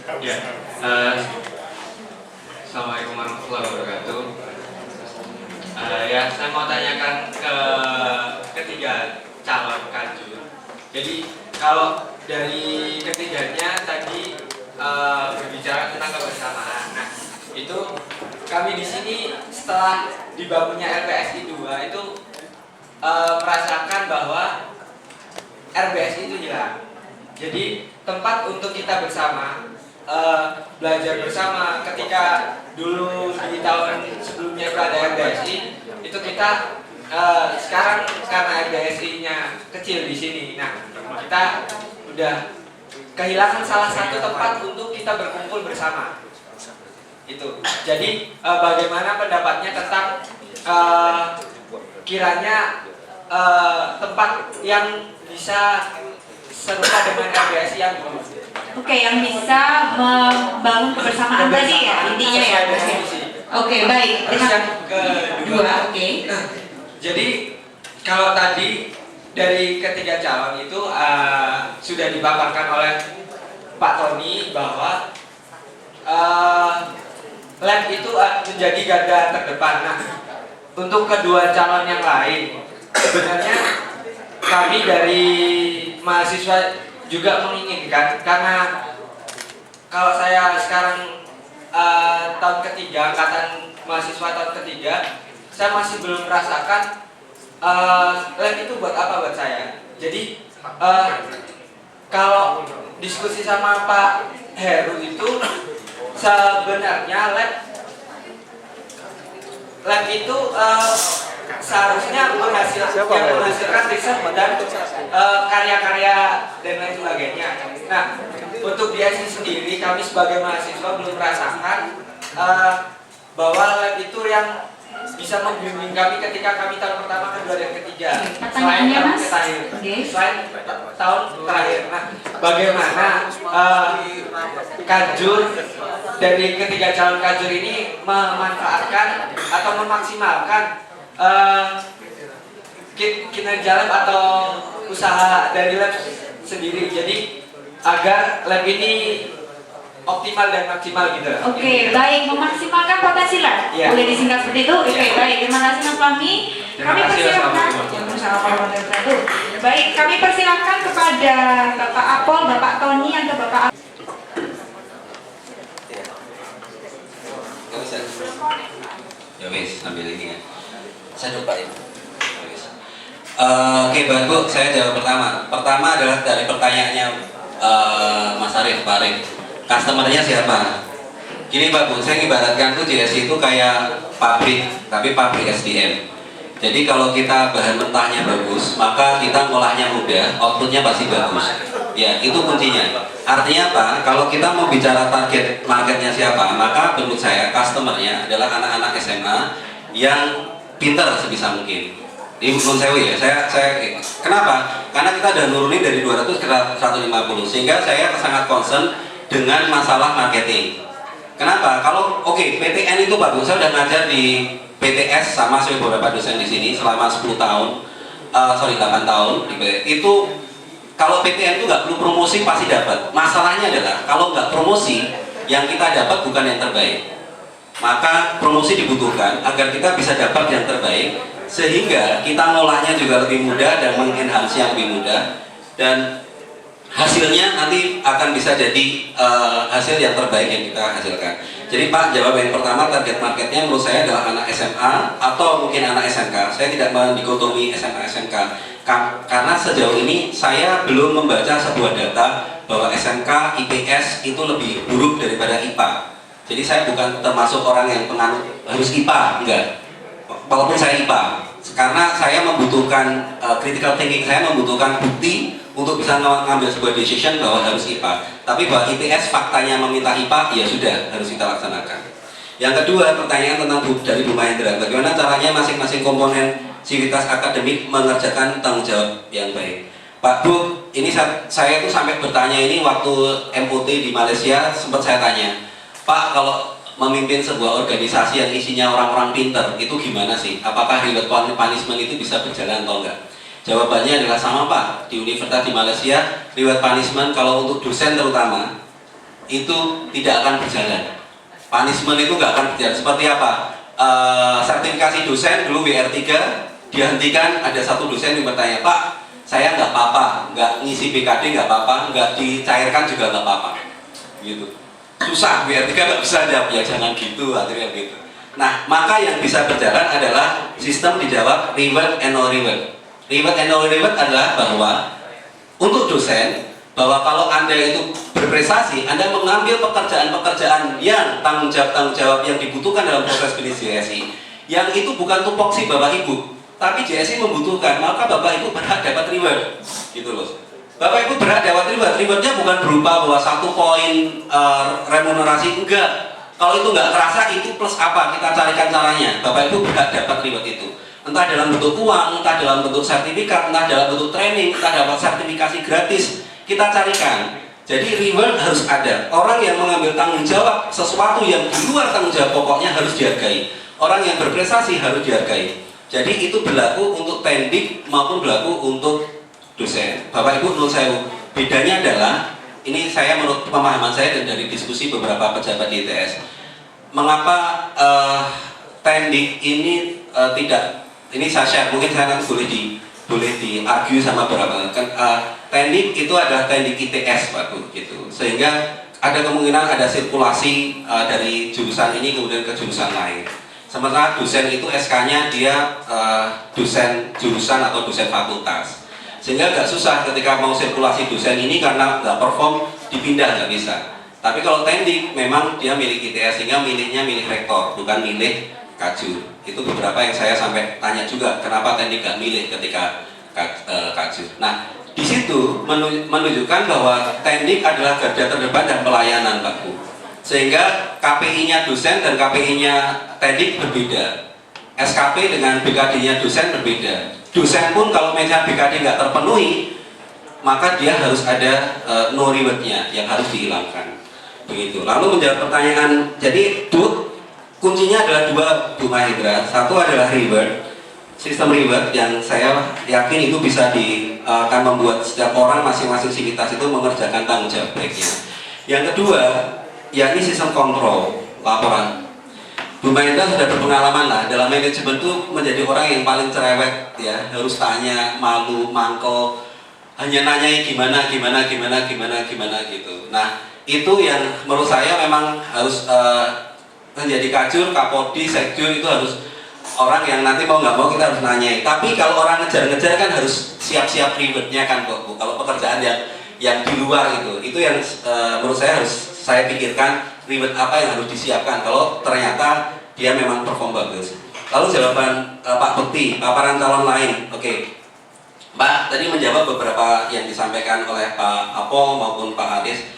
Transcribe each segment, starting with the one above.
Ya, Assalamualaikum warahmatullahi wabarakatuh. Ya, saya mau tanyakan ke ketiga calon kajur. Jadi, kalau dari ketiganya tadi berbicara tentang kebersamaan. Nah, itu kami di sini setelah dibangunnya LPSI 2 itu merasakan bahwa RBSI itu hilang. Jadi tempat untuk kita bersama belajar bersama ketika dulu di tahun sebelumnya ada RBSI itu kita sekarang karena RBSI-nya kecil di sini. Nah, kita udah kehilangan salah satu tempat untuk kita berkumpul bersama. Itu. Jadi bagaimana pendapatnya tentang kiranya tempat yang bisa serupa dengan RBSI yang dulu. Oke, yang bisa membangun kebersamaan tadi ya intinya ya. Oke, baik. Terus yang kedua, oke. Jadi kalau tadi dari ketiga calon itu sudah dipaparkan oleh Pak Tony bahwa lab itu menjadi garda terdepan. Nah, untuk kedua calon yang lain, sebenarnya kami dari mahasiswa juga menginginkan, karena kalau saya sekarang tahun ketiga, angkatan mahasiswa tahun ketiga, saya masih belum merasakan lab itu buat apa buat saya. Jadi kalau diskusi sama Pak Heru itu sebenarnya lab itu seharusnya menghasilkan riset dan karya-karya dan lain sebagainya. Nah, untuk dia sendiri kami sebagai mahasiswa belum merasakan bahwa lab itu yang bisa membimbing kami ketika kami tahun pertama, kedua, dan ketiga. Selain tahun terakhir. Selain tahun terakhir. Nah, bagaimana kajur dari ketiga calon kajur ini memanfaatkan atau memaksimalkan kinerja lab atau usaha dari lab sendiri, jadi agar lab ini optimal dan maksimal gitu. Oke, baik, memaksimalkan potensi lab. Ya. Boleh disingkat seperti itu? Oke, baik, terima kasih Mas Fahmi. Kami persilahkan. Baik, kami persilahkan kepada Bapak Apol, Bapak Tony, atau Bapak Ya wis, sambil ini ya. Saya lupa ya. Oke, Bapak Bu, saya jawab pertama. Pertama adalah dari pertanyaannya Mas Arif, Pak Arif. Customernya siapa? Gini Pak Bu, saya ibaratkan tuh JSI itu kayak pabrik, tapi pabrik SDM. Jadi kalau kita bahan mentahnya bagus, maka kita ngolahnya mudah, outputnya pasti bagus. Ya, itu kuncinya. Artinya apa? Kalau kita mau bicara target marketnya siapa, maka menurut saya customernya adalah anak-anak SMA yang pintar sebisa mungkin. Ini menurut saya kenapa? Karena kita udah nurunin dari 200 ke 150, sehingga saya sangat concern dengan masalah marketing. Kenapa? Kalau PTN itu bagus, saya udah ngajar di PTS sama saya beberapa dosen di sini selama 10 tahun, 8 tahun di PTS. Itu kalau PTN itu nggak perlu promosi pasti dapat. Masalahnya adalah kalau nggak promosi, yang kita dapat bukan yang terbaik. Maka promosi dibutuhkan agar kita bisa dapat yang terbaik, sehingga kita ngolahnya juga lebih mudah dan mengenhance yang lebih mudah, dan hasilnya nanti akan bisa jadi hasil yang terbaik yang kita hasilkan. Jadi Pak, jawaban yang pertama, target marketnya menurut saya adalah anak SMA atau mungkin anak SMK. Saya tidak mendikotomi SMA SMK karena sejauh ini saya belum membaca sebuah data bahwa SMK IPS itu lebih buruk daripada IPA. Jadi saya bukan termasuk orang yang penganut harus IPA, enggak. Walaupun saya IPA, karena saya membutuhkan critical thinking, saya membutuhkan bukti untuk bisa mengambil sebuah decision bahwa harus IPA. Tapi bahwa IPS faktanya meminta IPA, ya sudah, harus kita laksanakan. Yang kedua, pertanyaan tentang dari Bu Mahendra, bagaimana caranya masing-masing komponen sivitas akademik mengerjakan tanggung jawab yang baik. Pak Bu, ini saya itu sampai bertanya ini waktu MOT di Malaysia, sempat saya tanya, Pak, kalau memimpin sebuah organisasi yang isinya orang-orang pinter, itu gimana sih? Apakah reward punishment itu bisa berjalan atau enggak? Jawabannya adalah sama Pak. Di universitas di Malaysia, reward punishment kalau untuk dosen terutama, itu tidak akan berjalan. Punishment itu nggak akan berjalan. Seperti apa? Sertifikasi dosen dulu WR3 dihentikan, ada satu dosen yang bertanya, Pak, saya nggak apa-apa, nggak ngisi BKD nggak apa-apa, nggak dicairkan juga nggak apa-apa, gitu. Susah, WR3 nggak bisa jawab, ya jangan gitu, akhirnya gitu. Nah, maka yang bisa berjalan adalah sistem dijawab reward and no reward. Reward and no reward adalah bahwa untuk dosen, bahwa kalau Anda itu berprestasi, Anda mengambil pekerjaan-pekerjaan yang tanggung jawab yang dibutuhkan dalam proses bisnis JSI, yang itu bukan tupoksi Bapak Ibu, tapi JSI membutuhkan, maka Bapak Ibu berhak dapat reward, gitu loh. Bapak Ibu berhak dapat reward. Rewardnya bukan berupa bahwa 1 poin remunerasi, enggak. Kalau itu nggak terasa, itu plus apa? Kita carikan caranya. Bapak Ibu berhak dapat reward itu. Entah dalam bentuk uang, entah dalam bentuk sertifikat, entah dalam bentuk training, entah dapat sertifikasi gratis. Kita carikan. Jadi reward harus ada. Orang yang mengambil tanggung jawab sesuatu yang di luar tanggung jawab pokoknya harus dihargai. Orang yang berprestasi harus dihargai. Jadi itu berlaku untuk tendik maupun berlaku untuk dosen. Bapak Ibu, menurut saya bedanya adalah, ini saya menurut pemahaman saya dan dari diskusi beberapa pejabat di ITS, mengapa tendik ini tidak, ini saya share, mungkin saya nanti boleh di-argue sama beberapa kan, tendik itu adalah tendik ITS Pak Bu, gitu. Sehingga ada kemungkinan ada sirkulasi dari jurusan ini kemudian ke jurusan lain. Sementara dosen itu SK-nya dia dosen jurusan atau dosen fakultas. Sehingga agak susah ketika mau sirkulasi dosen ini karena nggak perform dipindah, nggak bisa. Tapi kalau tendik memang dia milik ITS, sehingga milihnya milih rektor, bukan milih kajur. Itu beberapa yang saya sampai tanya juga, kenapa tendik nggak milih ketika kajur. Nah, di situ menunjukkan bahwa tendik adalah garda terdepan dan pelayanan Pak Bu. Sehingga KPI-nya dosen dan KPI-nya tendik berbeda. SKP dengan BKD-nya dosen berbeda. Dosen pun kalau misalnya BKD nggak terpenuhi, maka dia harus ada no reward-nya yang harus dihilangkan. Begitu. Lalu menjawab pertanyaan, jadi kuncinya adalah 2 Bu Mahendra. Satu adalah reward, sistem reward yang saya yakin itu bisa akan membuat setiap orang masing-masing sivitas itu mengerjakan tanggung jawab baiknya. Yang kedua, yakni sistem kontrol laporan. Bu Mahendra sudah berpengalaman lah dalam manajemen itu menjadi orang yang paling cerewet ya, harus tanya, malu, mangkok, hanya nanyai gimana gitu. Nah, itu yang menurut saya memang harus menjadi kajur, kapodi, sekjur itu harus orang yang nanti mau nggak mau kita harus nanyai. Tapi kalau orang ngejar-ngejar kan harus siap-siap rewardnya kan Bu. Kalau pekerjaan yang di luar itu yang menurut saya harus saya pikirkan reward apa yang harus disiapkan kalau ternyata dia memang perform bagus. Lalu jawaban Pak Bekti, paparan calon lain. Oke. Pak tadi menjawab beberapa yang disampaikan oleh Pak Apo maupun Pak Adis.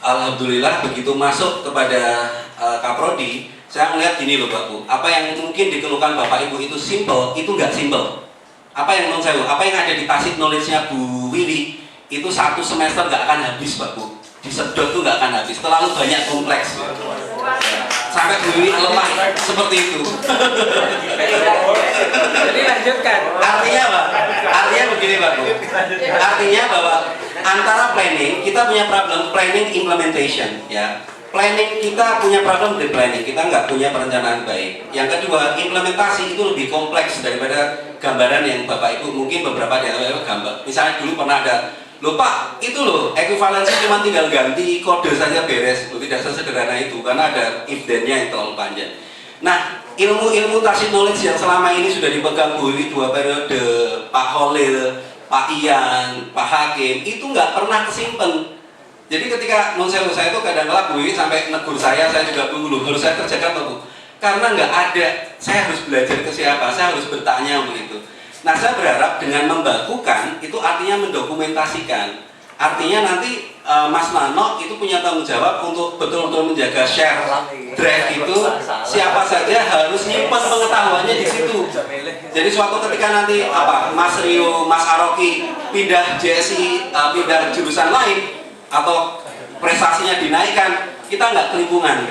Alhamdulillah begitu masuk kepada Kaprodi, saya melihat gini loh Pak Bu, apa yang mungkin dikeluhkan Bapak Ibu itu simple, itu nggak simple. Apa yang menurut saya, apa yang ada di tacit knowledge-nya Bu Willy, itu 1 semester nggak akan habis Pak Bu. Disedot tuh nggak akan habis, terlalu banyak kompleks. Sampai Bu Willy lemah seperti itu. Jadi lanjutkan. Artinya apa? Artinya begini Pak Bu. Artinya bahwa antara planning, kita punya problem planning implementation ya. Planning kita punya problem di planning, kita nggak punya perencanaan baik. Yang kedua, implementasi itu lebih kompleks daripada gambaran yang Bapak Ibu mungkin beberapa di antara gambar. Misalnya dulu pernah ada, loh Pak, itu loh ekuivalensi cuma tinggal ganti kode saja beres, loh, tidak sesederhana itu karena ada if then-nya yang terlalu panjang. Nah, ilmu-ilmu tacit knowledge yang selama ini sudah dipegang Bu Wiwi 2 periode, Pak Holil, Pak Ian, Pak Hakim, itu nggak pernah kesimpen. Jadi ketika menurut saya itu kadang-kadang Bu Wiwi sampai negur saya juga dulu harus saya kerjakan Bu, karena nggak ada, saya harus belajar ke siapa, saya harus bertanya begitu. Nah, saya berharap dengan membakukan itu artinya mendokumentasikan. Artinya nanti Mas Nano itu punya tanggung jawab untuk betul-betul menjaga share drive itu, siapa saja harus nyimpan pengetahuannya di situ. Jadi suatu ketika nanti Mas Rio, Mas Aroki pindah JSI, pindah jurusan lain atau prestasinya dinaikkan, kita nggak kelimpungan.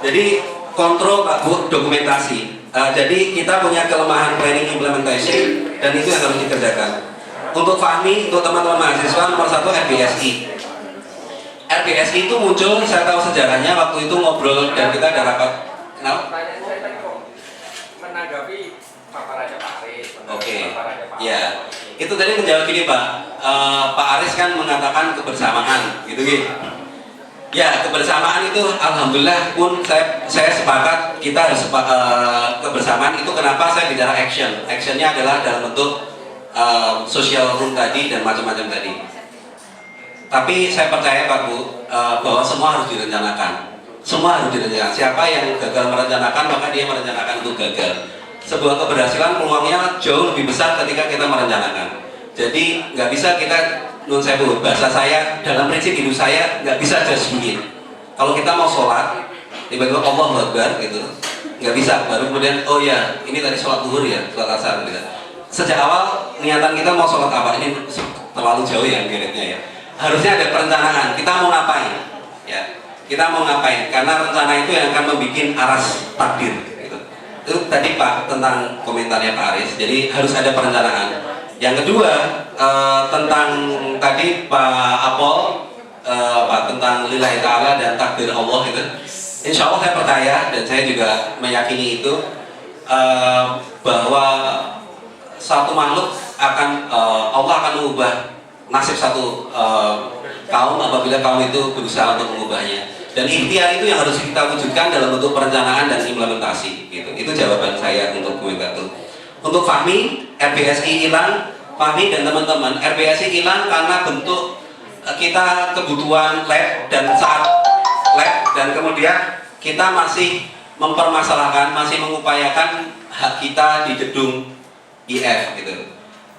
Jadi kontrol Pak Bu, dokumentasi. Jadi kita punya kelemahan planning implementation dan itu yang harus dikerjakan. Untuk Fahmi, untuk teman-teman mahasiswa nomor 1 FBSI. RBSI itu muncul, saya tahu sejarahnya waktu itu ngobrol dan kita ada rapat. Kenapa? Pertanyaan saya tadi kok menanggapi paparannya Pak Aris. Oke, ya. Itu tadi menjawab gini Pak. Pak Aris kan mengatakan kebersamaan, gitu. Ya, kebersamaan itu alhamdulillah pun saya sepakat kita harus kebersamaan itu. Kenapa saya bicara action? Actionnya adalah dalam bentuk social room tadi dan macam-macam tadi. Tapi saya percaya Pak Bu bahwa semua harus direncanakan. Semua harus direncanakan. Siapa yang gagal merencanakan maka dia merencanakan untuk gagal. Sebuah keberhasilan peluangnya jauh lebih besar ketika kita merencanakan. Jadi nggak bisa kita nun sewu, bahasa saya dalam prinsip hidup saya nggak bisa just begin. Kalau kita mau sholat tiba-tiba Allahu Akbar gitu, nggak bisa. Baru kemudian oh ya ini tadi sholat zuhur ya, sholat asar gitu. Sejak awal niatan kita mau sholat apa, ini terlalu jauh ya geretnya ya. Harusnya ada perencanaan. Kita mau ngapain? Ya, kita mau ngapain? Karena rencana itu yang akan membuat aras takdir. Gitu. Itu tadi Pak tentang komentarnya Pak Aris. Jadi harus ada perencanaan. Yang kedua tentang tadi Pak Apol Pak tentang lillahi ta'ala dan takdir Allah itu. Insya Allah saya percaya dan saya juga meyakini itu bahwa satu makhluk akan Allah akan mengubah nasib satu kaum apabila kaum itu berusaha untuk mengubahnya. Dan ikhtiar itu yang harus kita wujudkan dalam bentuk perencanaan dan implementasi. Gitu. Itu jawaban saya untuk komentar itu. Untuk Fahmi, RBSI hilang. Fahmi dan teman-teman, RBSI hilang karena bentuk kita kebutuhan lab dan saat lab dan kemudian kita masih mempermasalahkan, masih mengupayakan hak kita di gedung IF gitu.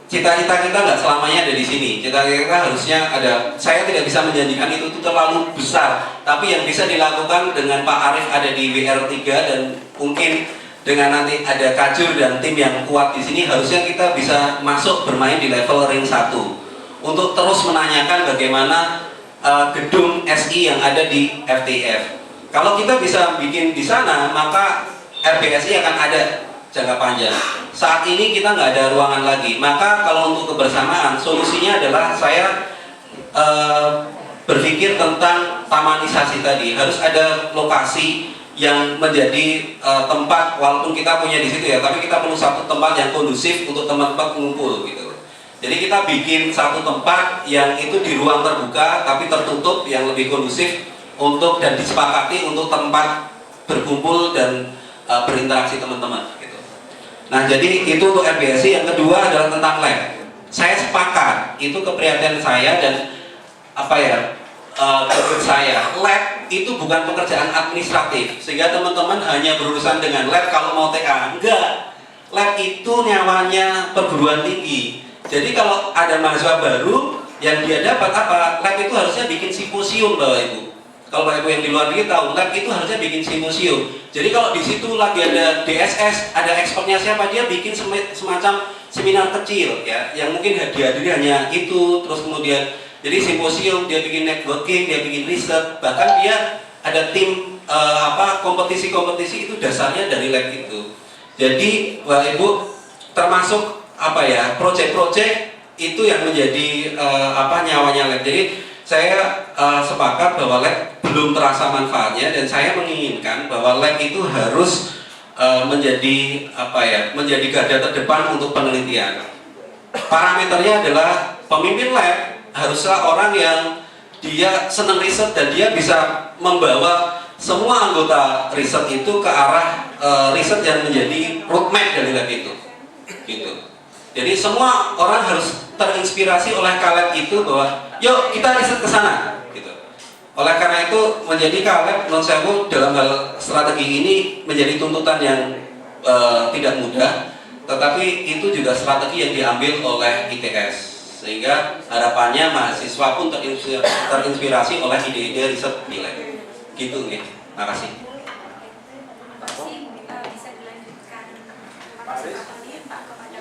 Cita-cita kita nggak selamanya ada di sini. Cita-cita kita harusnya ada. Saya tidak bisa menjanjikan itu terlalu besar. Tapi yang bisa dilakukan dengan Pak Arif ada di WR3 dan mungkin dengan nanti ada Kajur dan tim yang kuat di sini, harusnya kita bisa masuk bermain di level ring 1 untuk terus menanyakan bagaimana gedung SI yang ada di FTF. Kalau kita bisa bikin di sana, maka RBSI akan ada jangka panjang. Saat ini kita nggak ada ruangan lagi, maka kalau untuk kebersamaan solusinya adalah saya berpikir tentang tamanisasi tadi. Harus ada lokasi yang menjadi tempat, walaupun kita punya di situ ya, tapi kita perlu satu tempat yang kondusif untuk tempat mengumpul gitu. Jadi kita bikin satu tempat yang itu di ruang terbuka tapi tertutup yang lebih kondusif untuk dan disepakati untuk tempat berkumpul dan berinteraksi teman-teman gitu. Nah, jadi itu untuk RBSI. Yang kedua adalah tentang lab. Saya sepakat, itu keprihatinan saya dan saya. Lab itu bukan pekerjaan administratif sehingga teman-teman hanya berurusan dengan lab kalau mau TA. Enggak. Lab itu nyawanya perguruan tinggi. Jadi kalau ada mahasiswa baru yang dia dapat apa? Lab itu harusnya bikin simposium Bapak Ibu. Kalau Bapak Ibu yang di luar negeri tahu, lab itu harusnya bikin simposium. Jadi kalau di situ lagi ada DSS, ada expertnya siapa, dia bikin semacam seminar kecil ya, yang mungkin dihadiri hanya itu, terus kemudian jadi simposium, dia bikin networking, dia bikin riset, bahkan dia ada tim kompetisi-kompetisi itu dasarnya dari lab itu. Jadi Bapak Ibu termasuk proyek-proyek itu yang menjadi nyawanya lab. Jadi saya sepakat bahwa lab belum terasa manfaatnya dan saya menginginkan bahwa lab itu harus menjadi garda terdepan untuk penelitian. Parameternya adalah pemimpin lab haruslah orang yang dia senang riset dan dia bisa membawa semua anggota riset itu ke arah riset yang menjadi roadmap dari lab itu. Gitu. Jadi semua orang harus terinspirasi oleh Kaleb itu bahwa yuk kita riset ke sana. Gitu. Oleh karena itu menjadi Kaleb non sewu dalam hal strategi ini menjadi tuntutan yang tidak mudah, tetapi itu juga strategi yang diambil oleh ITS. Sehingga harapannya mahasiswa pun terinspirasi oleh ide-ide riset di lab. Gitu ya. Makasih. Bisa dilanjutkan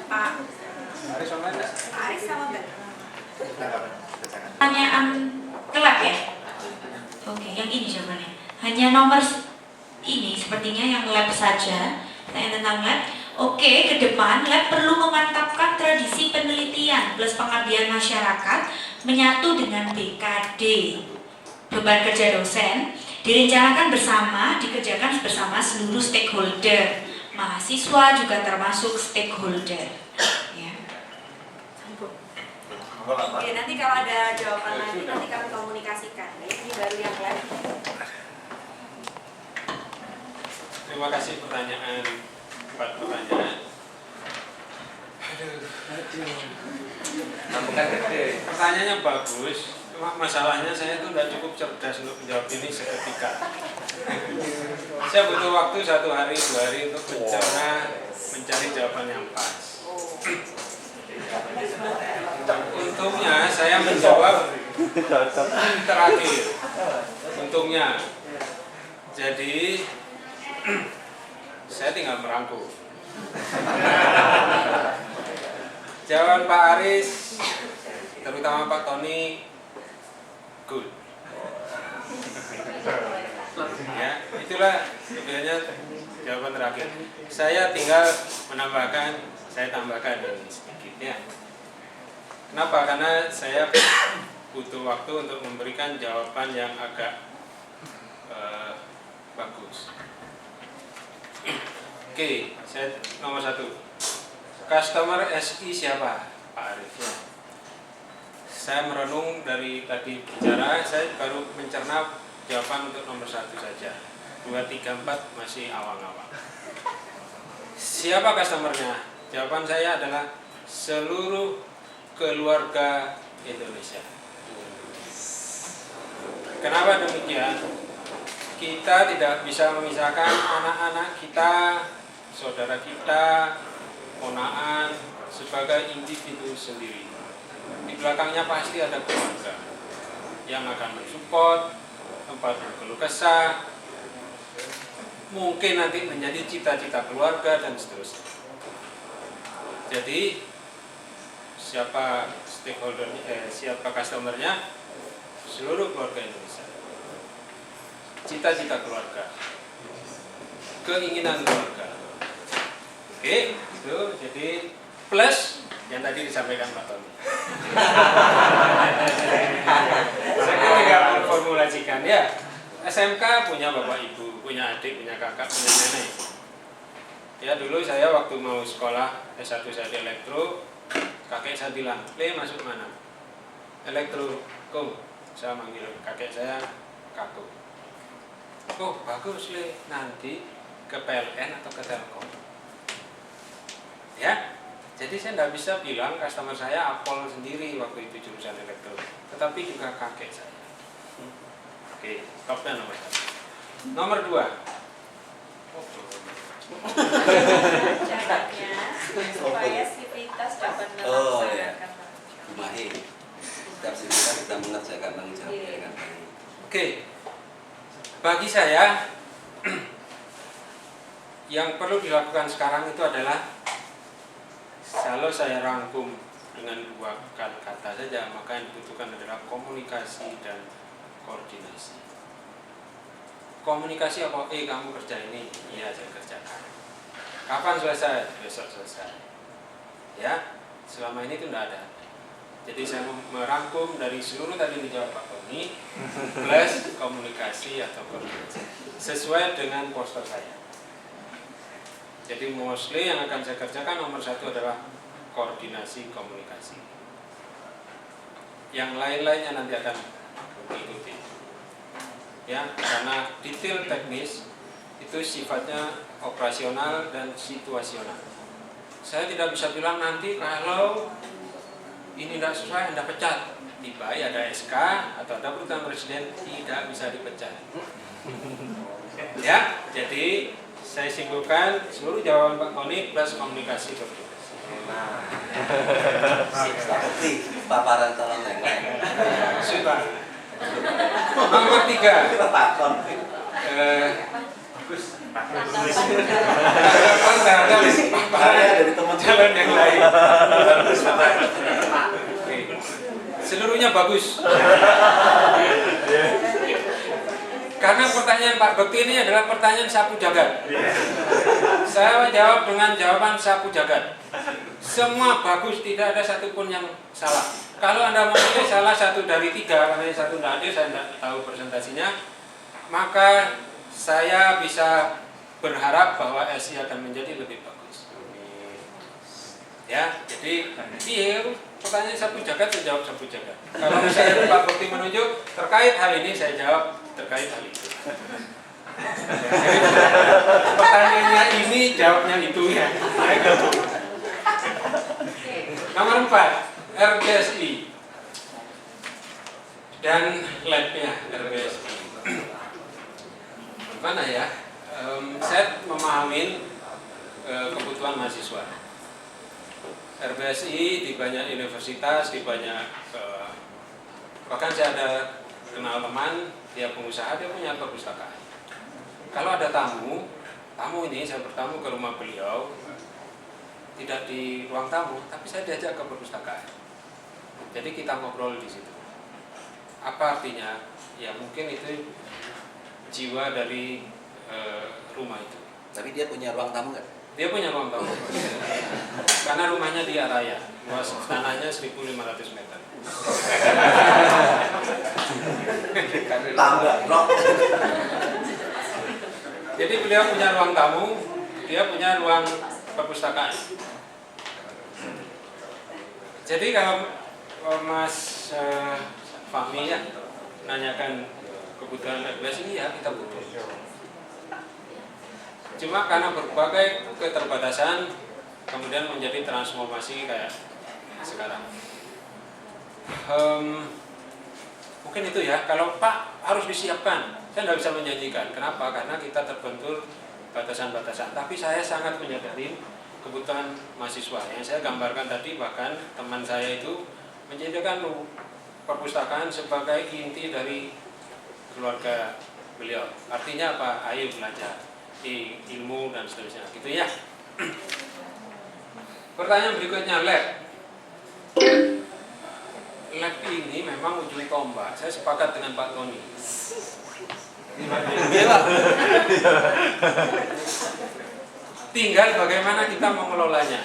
Pak kepada Pak Aris sama Mbak. Pertanyaan ke lab ya? Oke, yang ini jawabannya. Hanya nomor ini sepertinya yang lab saja. Tanya tentang lab. Oke, ke depan lab perlu memantapkan tradisi penelitian plus pengabdian masyarakat menyatu dengan BKD. beban kerja dosen direncanakan bersama, dikerjakan bersama seluruh stakeholder. Mahasiswa juga termasuk stakeholder. Ya. Oke, nanti kalau ada jawaban lagi nanti kami komunikasikan. Ini baru yang lain. Terima kasih pertanyaan, 4 pertanyaan. Pertanyaannya bagus, cuma masalahnya saya tuh tidak cukup cerdas untuk menjawab ini seketika. Saya butuh waktu 1 hari, 2 hari untuk mencari jawaban yang pas. Untungnya saya menjawab terakhir. Untungnya. Jadi saya tinggal merangkum. Jawaban Pak Aris, terutama Pak Tony, good. Ya, itulah sebenarnya jawaban terakhir. Saya tinggal menambahkan, saya tambahkan ini sedikit ya. Kenapa? Karena saya butuh waktu untuk memberikan jawaban yang agak bagus. Oke, saya nomor 1. Customer SI siapa? Pak Arif ya. Saya merenung dari tadi bicara, saya baru mencerna jawaban untuk nomor 1 saja. 2, 3, 4 masih awang-awang. Siapa customernya? Jawaban saya adalah seluruh keluarga Indonesia. Kenapa demikian? Kita tidak bisa memisahkan anak-anak kita, saudara kita, ponaan sebagai individu sendiri. Di belakangnya pasti ada keluarga yang akan mensupport, tempat berkeluh kesah, mungkin nanti menjadi cita-cita keluarga dan seterusnya. Jadi siapa stakeholdernya, siapa customernya? Seluruh keluarga Indonesia. Cita-cita keluarga, keinginan keluarga. Oke, itu jadi plus yang tadi disampaikan Pak Tony. Saya tidak memformulasikan ya. SMK punya bapak ibu, punya adik, punya kakak, punya nenek. Ya dulu saya waktu mau sekolah S1 saya di elektro, kakek saya bilang, "Le, masuk mana?" Elektro, Kum. Saya manggil kakek saya Kakuk. Oh bagus Le, nanti ke PLN atau ke Telkom. Ya, jadi saya tidak bisa bilang customer saya Apple sendiri waktu itu jurusan elektro, tetapi juga kakek saya. Oke, topnya nomor 1. Nomor 2. Caranya supaya sivitas dapat melaksanakan. Bumahi. Setiap kita kita mengerjakan tanggung jawab dengan baik. Oke, bagi saya yang perlu dilakukan sekarang itu adalah, kalau saya rangkum dengan 2 kata saja, maka yang dibutuhkan adalah komunikasi dan koordinasi. Komunikasi apa? Kamu kerja ini, iya saya kerjakan. Kapan selesai? Besok selesai. Ya, selama ini itu tidak ada. Jadi saya merangkum dari seluruh tadi dijawab Pak Tony plus komunikasi atau koordinasi sesuai dengan poster saya. Jadi mostly yang akan saya kerjakan nomor 1 adalah koordinasi komunikasi. Yang lain-lainnya nanti akan mengikuti. Ya, karena detail teknis itu sifatnya operasional dan situasional. Saya tidak bisa bilang nanti kalau ini tidak sesuai Anda pecat. Tiba ada SK atau ada peraturan presiden, tidak bisa dipecat. Ya, jadi saya simpulkan seluruh jawaban Pak Tony plus komunikasi koordinasi. Seperti paparan calon yang lain. Sudah. Nomor 3. Dari teman Jalan yang lain. Oke. Seluruhnya bagus. Karena pertanyaan Pak Bekti ini adalah pertanyaan sapu jagat. Saya jawab dengan jawaban sapu jagat. Semua bagus, tidak ada satupun yang salah. Kalau Anda memilih salah satu dari 3, karena yang satu tidak hadir, saya tidak tahu presentasinya, maka saya bisa berharap bahwa SI akan menjadi lebih bagus. Ya, jadi pertanyaan sapu jagat, saya jawab sapu jagat. Kalau misalnya Pak Bukti menunjuk terkait hal ini, saya jawab terkait hal itu. Pertanyaannya ini, jawabnya itu ya. Nomor 4, RBSI dan labnya RBSI. Mana ya? Saya memahami kebutuhan mahasiswa. RBSI di banyak universitas, di banyak bahkan saya ada kenal teman, dia pengusaha, dia punya perpustakaan. Kalau ada tamu ini saya bertamu ke rumah beliau, tidak di ruang tamu, tapi saya diajak ke perpustakaan. Jadi kita ngobrol di situ. Apa artinya? Ya mungkin itu jiwa dari rumah itu. Tapi dia punya ruang tamu nggak? Dia punya ruang tamu. Karena rumahnya di Araya, luas tanahnya 1.500 meter. Tambah, bro. Jadi beliau punya ruang tamu, dia punya ruang perpustakaan. Jadi kalau Mas Fahmi ya nanyakan kebutuhan RBSI, ya kita butuh. Cuma karena berbagai keterbatasan kemudian menjadi transformasi kayak sekarang. Mungkin itu ya, kalau Pak harus disiapkan, saya tidak bisa menjanjikan. Kenapa? Karena kita terbentur batasan-batasan. Tapi saya sangat menyadari kebutuhan mahasiswa. Yang saya gambarkan tadi, bahkan teman saya itu menjadikan perpustakaan sebagai inti dari keluarga beliau. Artinya apa? Ayo belajar di ilmu dan seterusnya, gitu ya. Pertanyaan berikutnya, lab. Lab ini memang ujung tombak. Saya sepakat dengan Pak Tony. Tinggal bagaimana kita mengelolanya.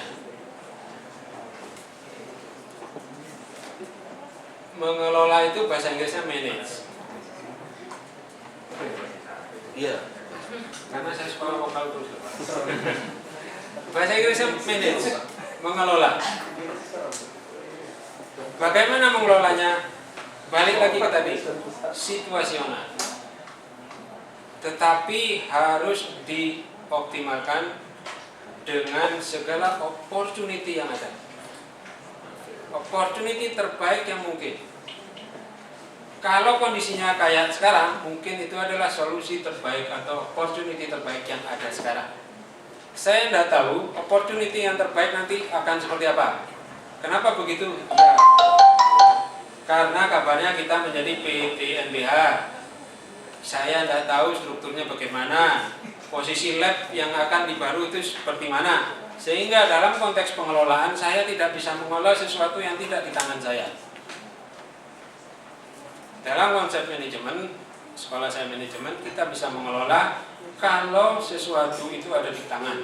Mengelola itu bahasa Inggrisnya manage. Iya. Karena saya sekolah vokal terus. Bahasa Inggrisnya manage, mengelola. Bagaimana mengelolanya? Balik lagi ke tadi, situasional. Tetapi harus dioptimalkan dengan segala opportunity yang ada. Opportunity terbaik yang mungkin. Kalau kondisinya kayak sekarang, mungkin itu adalah solusi terbaik atau opportunity terbaik yang ada sekarang. Saya tidak tahu opportunity yang terbaik nanti akan seperti apa. Kenapa begitu? Ya, karena kabarnya kita menjadi PTNBH. Saya tidak tahu strukturnya bagaimana, posisi lab yang akan dibaru itu seperti mana. Sehingga dalam konteks pengelolaan saya tidak bisa mengelola sesuatu yang tidak di tangan saya. Dalam konsep manajemen, sekolah saya manajemen, kita bisa mengelola kalau sesuatu itu ada di tangan.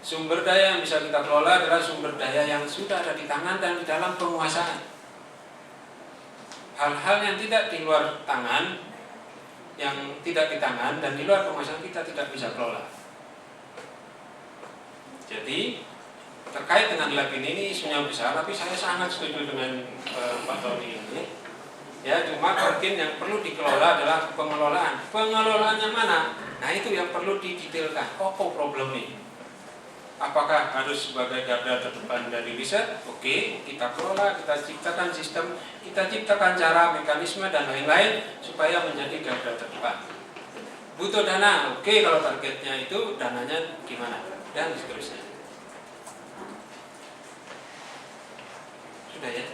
Sumber daya yang bisa kita kelola adalah sumber daya yang sudah ada di tangan dan di dalam penguasaan. Hal-hal yang tidak di luar tangan, yang tidak di tangan dan di luar penguasaan kita tidak bisa kelola. Jadi terkait dengan lab ini isunya besar, tapi saya sangat setuju dengan Pak Tony ini. Ya, cuma mungkin yang perlu dikelola adalah pengelolaan. Pengelolaannya mana? Nah itu yang perlu didetailkan. Apa problemnya? Apakah harus sebagai garda terdepan dari riset? Oke, kita kelola, kita ciptakan sistem, kita ciptakan cara, mekanisme dan lain-lain supaya menjadi garda terdepan. Butuh dana? Oke, kalau targetnya itu dananya gimana? Dan seterusnya. Sudah ya?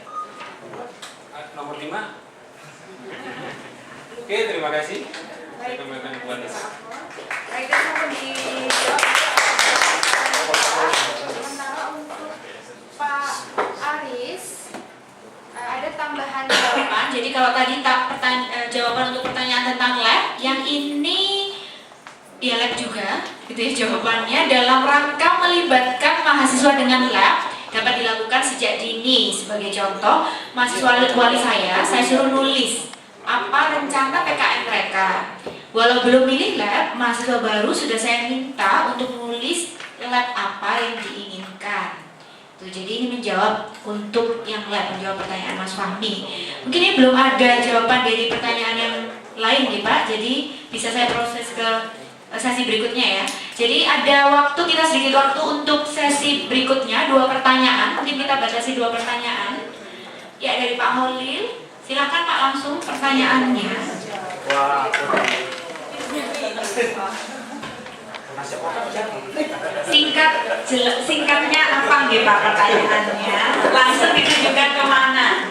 Nomor 5. Oke, terima kasih. Saya kembalikan kepada Baik, dan mohon dijawab. Sementara untuk Pak Aris, ada tambahan jawaban. Jadi kalau tadi jawaban untuk pertanyaan tentang lab, yang ini ya lab juga, gitu ya jawabannya dalam rangka melibatkan mahasiswa dengan lab. dapat dilakukan sejak dini. Sebagai contoh, mahasiswa wali saya suruh nulis apa rencana PKN mereka. Walau belum milih lab, mahasiswa baru sudah saya minta untuk nulis lab apa yang diinginkan. Tuh, jadi ini menjawab untuk yang lab, menjawab pertanyaan Mas Fahmi. Mungkin ini belum ada jawaban dari pertanyaan yang lain nih Pak, jadi bisa saya proses ke sesi berikutnya ya. Jadi ada waktu, kita sedikit waktu untuk sesi berikutnya, 2 pertanyaan. Mungkin kita batasi 2 pertanyaan. Ya, dari Pak Holil, silakan Pak langsung pertanyaannya. Singkatnya apa nih Pak pertanyaannya? Langsung ditujukan kemana?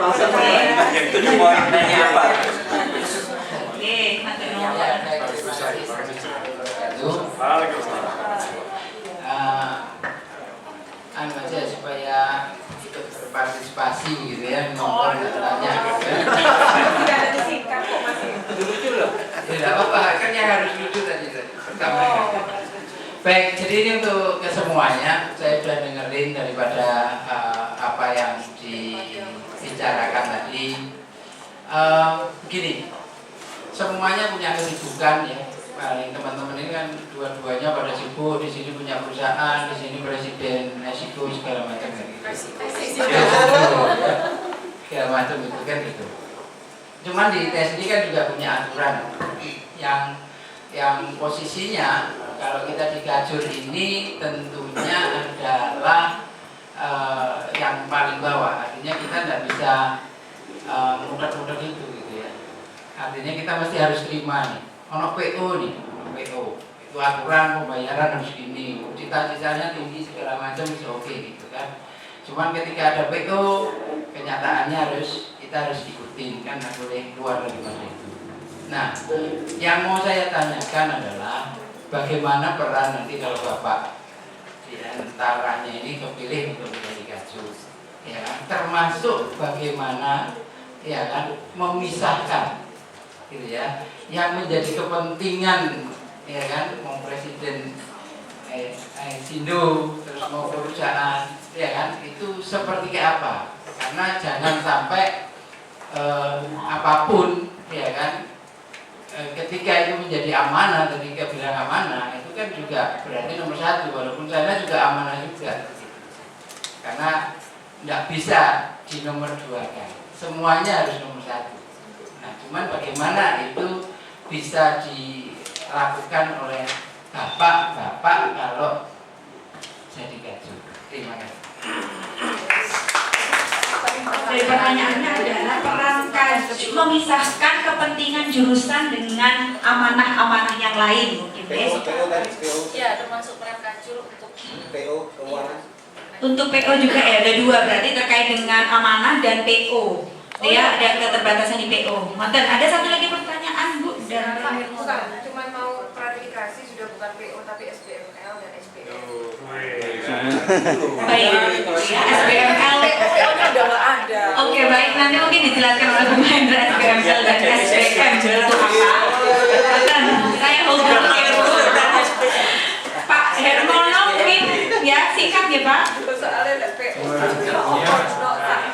Itu mau nanya apa? Oke, matur nuwun. Anu aja supaya ikut berpartisipasi gitu ya, nonton tanya gitu ya. Tidak ada disingkat kok masih. Lucu loh. Tidak apa-apa, kan yang harus lucu tadi pertama. Baik, jadi ini untuk kesemuanya, saya sudah dengerin daripada apa yang dibicarakan tadi. Begini, semuanya punya kesibukan ya. Paling teman-teman ini kan dua-duanya pada sibuk, di sini punya perusahaan, di sini presiden, resiko segala macam gitu. Segala macam itu kan gitu. Cuman di tes ini kan juga punya aturan yang posisinya kalau kita di Gajur ini tentunya adalah yang paling bawah. Artinya kita tidak bisa mudah-mudah itu gitu ya. Artinya kita mesti harus terima nih. Ono PO nih, PO itu aturan pembayaran harus gini, cita-citanya tinggi segala macam bisa oke gitu kan. Cuman ketika ada PO, kenyataannya kita harus ikutin kan, nggak boleh keluar daripada itu. Nah, yang mau saya tanyakan adalah bagaimana peran nanti kalau Bapak di antaranya ini kepilih untuk menjadi Gajur, ya kan? Termasuk bagaimana ya kan memisahkan gitu ya, yang menjadi kepentingan ya kan, mau presiden Sindo terus mau perusahaan ya kan, itu seperti kayak apa? Karena jangan sampai apapun ya kan, ketika itu menjadi amanah, ketika bilang amanah itu kan juga berarti nomor 1, walaupun sana juga amanah juga, karena tidak bisa di nomor 2 kan, semuanya harus nomor 1. Nah, cuman bagaimana itu bisa dilakukan oleh bapak kalau jadi Gajur. Terima kasih. Dari pertanyaannya adalah peran Gajur memisahkan kepentingan jurusan dengan amanah-amanah yang lain mungkin ya. Ya, termasuk peran Gajur untuk PO keuangan. Untuk PO juga ya ada 2 berarti terkait dengan amanah dan PO. Dia ada keterbatasan di PO. Mantan, ada satu lagi pertanyaan Bu dan bukan, cuma mau klarifikasi sudah bukan PO tapi SBML dan SBM. baik ya SBML. PO-nya udah nggak ada. Oke baik, nanti mungkin dijelaskan oleh Bu Hendra SBML dan SBM itu apa. Mantan, saya hubungi Pak Hermono mungkin ya singkat ya Pak. Soalnya PO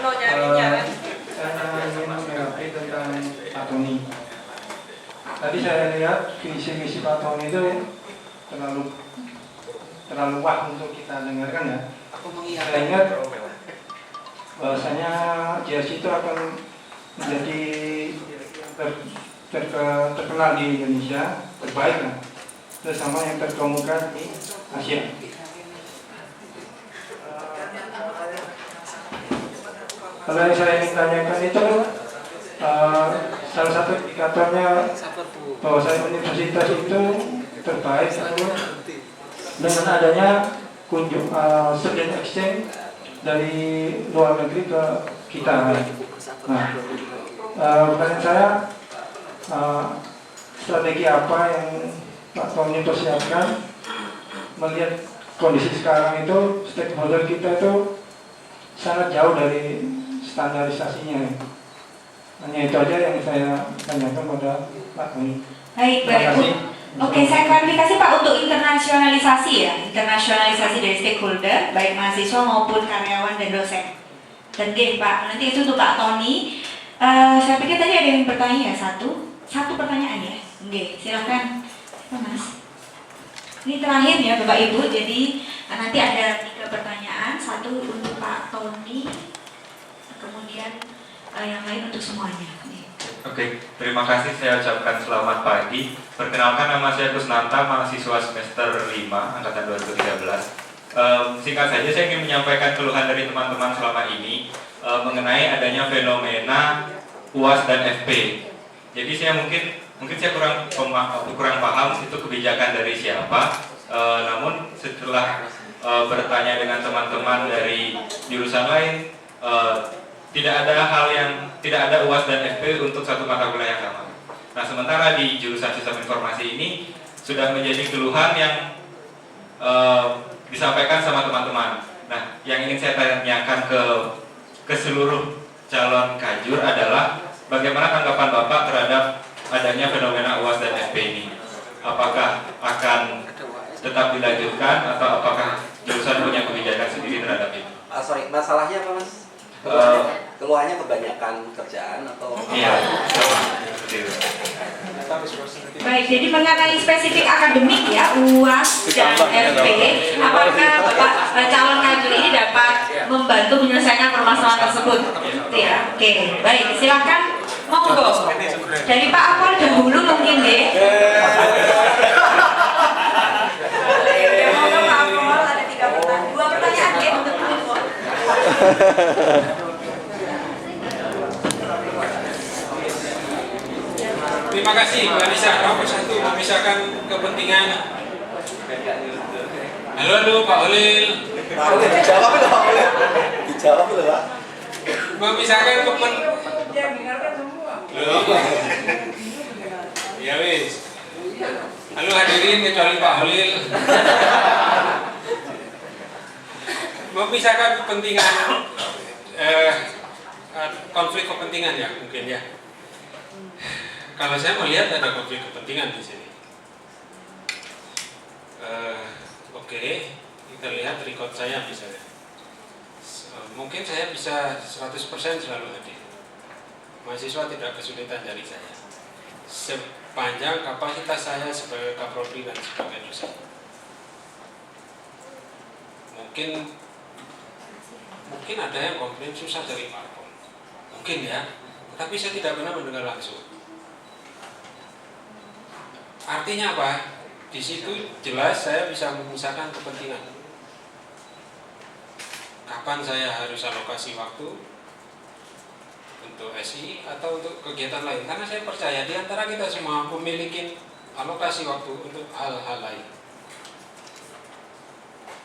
no nyarinya kan. Saya ingin menanggapi tentang Pak Tony. Tadi saya lihat visi-visi Pak Tony itu terlalu wah untuk kita dengarkan ya. Saya ingat bahwasanya JRC itu akan menjadi terkenal di Indonesia, terbaik lah, bersama yang terkemuka di Asia. Kalau yang saya ingin tanyakan itu salah satu indikatornya bahwa saya universitas itu terbaik itu dengan adanya student exchange dari luar negeri ke kita. Nah, pertanyaan saya strategi apa yang Pak Tony persiapkan melihat kondisi sekarang itu stakeholder kita itu sangat jauh dari standarisasinya. Hanya itu aja yang saya tanyakan pada Pak Tony. Baik, Terima kasih. Oke, saya klarifikasi Pak untuk internasionalisasi ya, internasionalisasi dari stakeholder, baik mahasiswa maupun karyawan dan dosen. Dan Pak, nanti itu untuk Pak Tony. Saya pikir tadi ada yang bertanya ya, satu pertanyaan ya. Silakan, Mas. Ini terakhir ya Bapak Ibu, jadi nanti ada 3 pertanyaan, satu untuk Pak Tony, kemudian yang lain untuk semuanya. Oke, terima kasih, saya ucapkan selamat pagi. Perkenalkan, nama saya Kusnanta, mahasiswa semester 5, angkatan 2013. Singkat saja, saya ingin menyampaikan keluhan dari teman-teman selama ini mengenai adanya fenomena UAS dan FP. Jadi saya mungkin saya kurang paham itu kebijakan dari siapa. Namun setelah bertanya dengan teman-teman dari jurusan lain, tidak ada UAS dan FP untuk satu mata kuliah yang sama. Nah, sementara di jurusan sistem informasi ini sudah menjadi keluhan yang disampaikan sama teman-teman. Nah, yang ingin saya tanyakan ke seluruh calon kajur adalah bagaimana tanggapan Bapak terhadap adanya fenomena UAS dan FP ini? Apakah akan tetap dilanjutkan atau apakah jurusan punya kebijakan sendiri terhadap itu? Masalahnya apa, Mas? Keluhannya kebanyakan kerjaan atau? Iya, sama. Seperti itu. Baik, jadi mengenai spesifik akademik ya, UAS dan FP, apakah Bapak calon kajur ini dapat membantu menyelesaikan permasalahan tersebut? Itu ya, oke, baik, silakan monggo. Dari Pak Akmal dahulu mungkin deh. Monggo Pak Akmal, ada 2 pertanyaan ya untuk info. Terima kasih Mbak Nisa. Nomor 1 memisahkan kepentingan. Halo Pak Olil. Dijawab loh, Pak. Dijawab loh, Pak. Memisahkan kepentingan. Ya wis. Halo hadirin kecuali Pak Olil. Memisahkan kepentingan konflik kepentingan ya mungkin ya. Kalau saya melihat ada konflik kepentingan di sini. Oke, kita lihat record saya misalnya. Mungkin saya bisa 100% selalu hadir. Mahasiswa tidak kesulitan dari saya. Sepanjang kapasitas saya sebagai kaprodi dan sebagai dosen. Mungkin ada yang komplain susah dari parpol. Mungkin ya, tetapi saya tidak pernah mendengar langsung. Artinya apa? Di situ jelas saya bisa memisahkan kepentingan. Kapan saya harus alokasi waktu untuk SI atau untuk kegiatan lain? Karena saya percaya di antara kita semua memiliki alokasi waktu untuk hal-hal lain.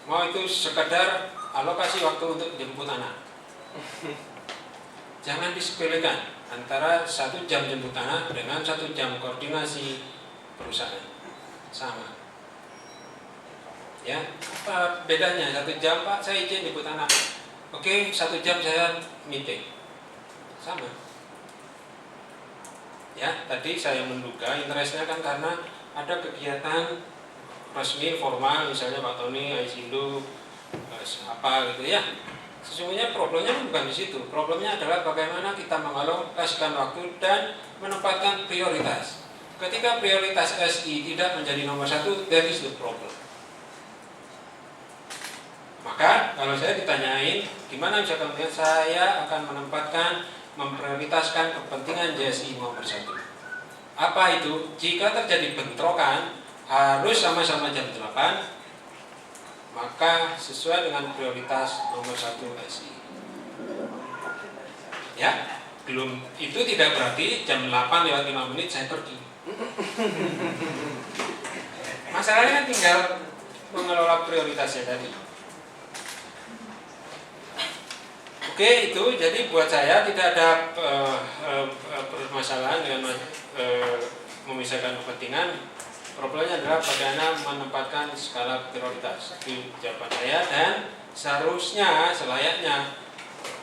Mau itu sekedar alokasi waktu untuk jemput anak. Jangan disepelekan antara 1 jam jemput anak dengan 1 jam koordinasi perusahaan. Sama. Ya, apa bedanya? 1 jam Pak, saya izin jemput anak. Oke, 1 jam saya meeting. Sama. Ya, tadi saya menduga interestnya kan karena ada kegiatan resmi formal, misalnya Pak Tony, Aisindo, apa gitu ya. Sesungguhnya problemnya bukan di situ. Problemnya adalah bagaimana kita mengalokasikan waktu dan menempatkan prioritas. Ketika prioritas SI tidak menjadi nomor 1, that is the problem. Maka kalau saya ditanyain gimana bisa kemudian saya akan memprioritaskan kepentingan JSI nomor 1. Apa itu? Jika terjadi bentrokan harus sama-sama jam 8, maka sesuai dengan prioritas nomor 1 SI. Ya, belum itu tidak berarti jam 8:05 saya pergi. Masalahnya kan tinggal mengelola prioritasnya tadi. Oke, itu jadi buat saya tidak ada permasalahan dengan memisahkan kepentingan. Problemnya adalah bagaimana menempatkan skala prioritas di jawaban saya, dan seharusnya selayaknya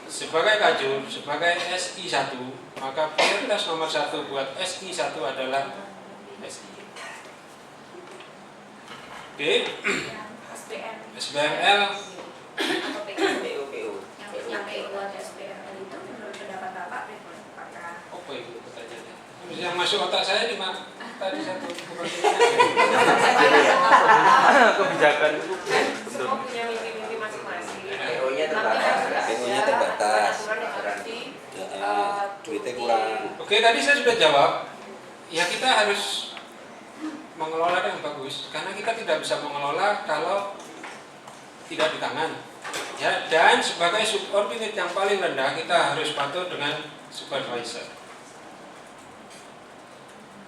sebagai kajur, sebagai SI1, maka prioritas nomor 1 buat SI1 adalah SI. Oke. SBML yang PO atau SPML itu menurut pendapat Bapak apakah apa itu pertanyaannya? Yang masuk otak saya di mana? Tadi satu Kebijakan semua punya mimpi-mimpi masing-masing. PO-nya terbatas. PO-nya terbatas. Duitnya kurang. Oke, tadi saya sudah jawab. Ya kita harus mengelola yang bagus, karena kita tidak bisa mengelola kalau tidak di tangan. Ya, dan sebagai subordinate yang paling rendah kita harus patuh dengan supervisor.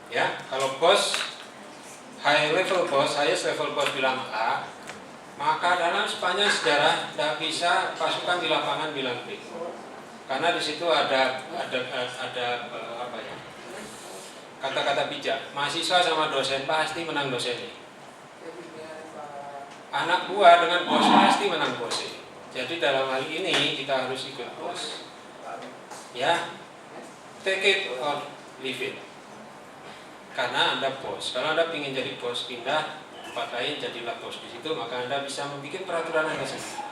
Ya, kalau bos high level bos, highest level bos bilang A, maka dalam sepanjang sejarah tidak bisa pasukan di lapangan bilang B. Karena di situ ada apa ya? Kata-kata bijak. Mahasiswa sama dosen pasti menang dosennya. Anak buah dengan bos pasti menang bosnya. Jadi dalam hal ini kita harus ikut bos. Ya, take it or leave it. Karena Anda bos. Kalau Anda ingin jadi bos, pindah tempat lain jadilah bos di situ, maka Anda bisa membuat peraturan Anda sendiri.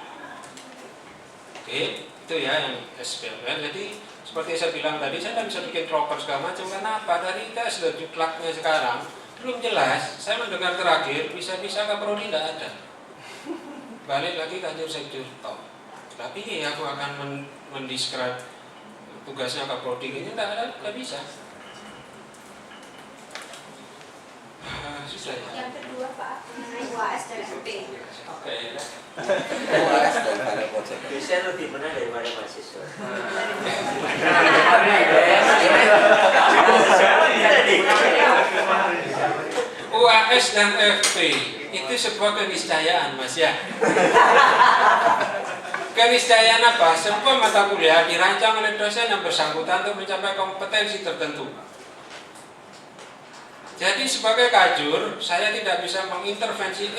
Oke, itu ya yang SPML. Jadi seperti saya bilang tadi, saya tidak bisa bikin proper segala macam. Kenapa? Dari tes dan juklaknya sekarang belum jelas. Saya mendengar terakhir bisa-bisa kaprodi tidak ada. Balik lagi ke anjur sekjur top. Tapi ya aku akan mendescribe tugasnya kaprodi ini tidak bisa. Susah ya. Yang kedua Pak, mengenai UAS dan FP. Oke. UAS dan para konsep. Dosen lebih benar daripada mahasiswa. UAS dan FP itu sebuah keniscayaan, Mas ya. Keniscayaan apa? Sebuah mata kuliah dirancang oleh dosen yang bersangkutan untuk mencapai kompetensi tertentu. Jadi sebagai kajur, saya tidak bisa mengintervensi,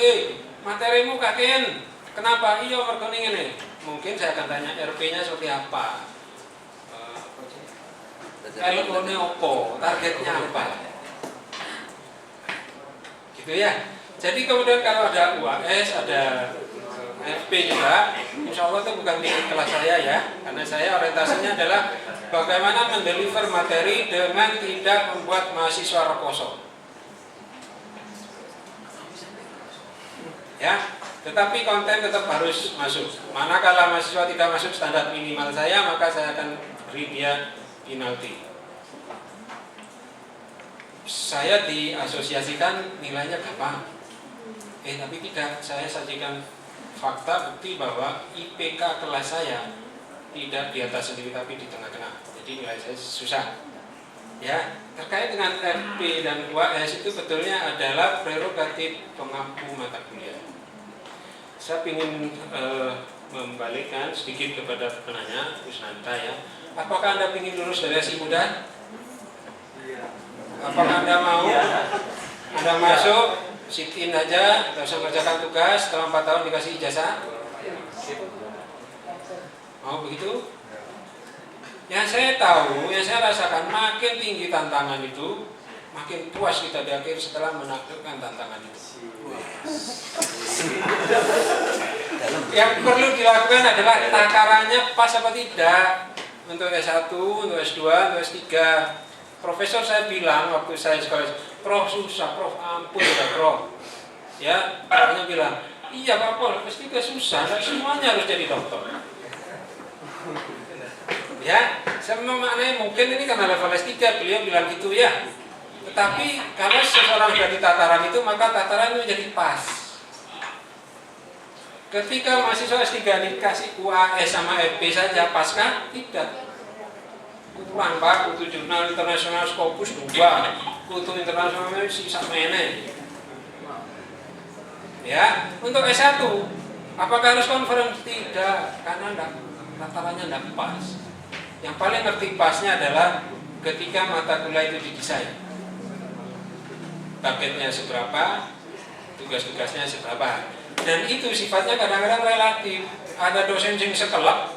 materimu kakean, kenapa? Iya merkoning ini. Mungkin saya akan tanya RP-nya seperti apa, LO-nya opo, targetnya apa, gitu ya. Jadi kemudian kalau ada UAS, ada FP juga, insya Allah itu bukan di kelas saya ya, karena saya orientasinya adalah bagaimana mendeliver materi dengan tidak membuat mahasiswa rekoso. Ya, tetapi konten tetap harus masuk. Manakala mahasiswa tidak masuk standar minimal saya, maka saya akan beri dia penalti. Saya diasosiasikan nilainya gampang. Tapi tidak, saya sajikan fakta bukti bahwa IPK kelas saya tidak di atas sendiri tapi di tengah-tengah. Jadi nilai saya susah. Ya, terkait dengan FP dan UAS itu betulnya adalah prerogatif pengampu mata kuliah. Saya ingin membalikkan sedikit kepada penanya, Kusnanta ya. Apakah Anda ingin lulus dari SI muda? Apakah Anda mau? Anda masuk, sit-in aja, tidak usah mengerjakan tugas, setelah 4 tahun dikasih ijazah? Mau begitu? Yang saya tahu, yang saya rasakan makin tinggi tantangan itu, makin puas kita di akhir setelah menaklukkan tantangan itu. Yang perlu dilakukan adalah takarannya pas apa tidak. Untuk S1, untuk S2, untuk S3. Profesor saya bilang waktu saya sekolah, Prof susah, Prof ampun ya Prof. Ya, orangnya bilang, iya Pak Pol, S3 susah, semuanya harus jadi dokter. Ya, saya memaknai mungkin ini karena level S3 beliau bilang gitu ya. Tetapi kalau seseorang sudah di tataran itu, maka tataran itu menjadi pas. Ketika mahasiswa S3 dikasih UAS sama FP saja, pas kan? Tidak. Kurang Pak, kutu jurnal internasional Scopus 2, kutu internasional sisa mene. Ya, untuk S1, apakah harus conference? Tidak, karena tatarannya tidak pas. Yang paling ngerti pasnya adalah ketika mata kuliah itu didesain. Targetnya seberapa, tugas-tugasnya seberapa. Dan itu sifatnya kadang-kadang relatif. Ada dosen yang sekelak,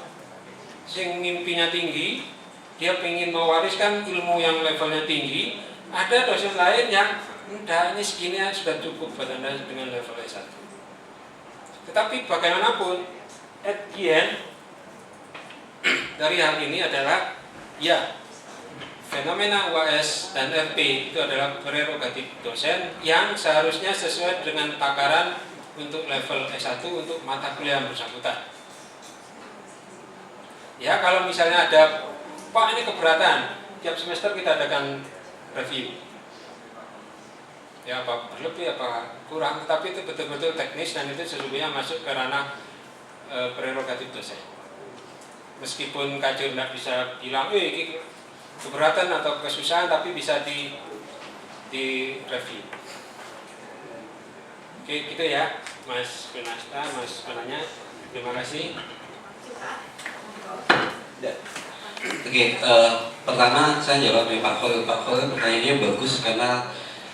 yang mimpinya tinggi, dia ingin mewariskan ilmu yang levelnya tinggi. Ada dosen lain yang Enggak, ini segini sudah cukup buat Anda dengan level S1. Tetapi bagaimanapun, at the end dari hal ini adalah ya, fenomena UAS dan FP itu adalah prerogatif dosen yang seharusnya sesuai dengan takaran untuk level S1 untuk mata kuliah yang bersangkutan. Ya, kalau misalnya ada, Pak ini keberatan, tiap semester kita adakan review. Ya, apa berlebih, apa kurang, tapi itu betul-betul teknis dan itu sesungguhnya masuk ke ranah prerogatif dosen. Meskipun kajur tidak bisa bilang, ini keberatan atau kesusahan, tapi bisa di review. Oke, gitu ya, Mas Penasta, Mas Penanya. Terima kasih. Oke, pertama saya jawab dari Pak Khalil. Pak Khalil pertanyaannya bagus karena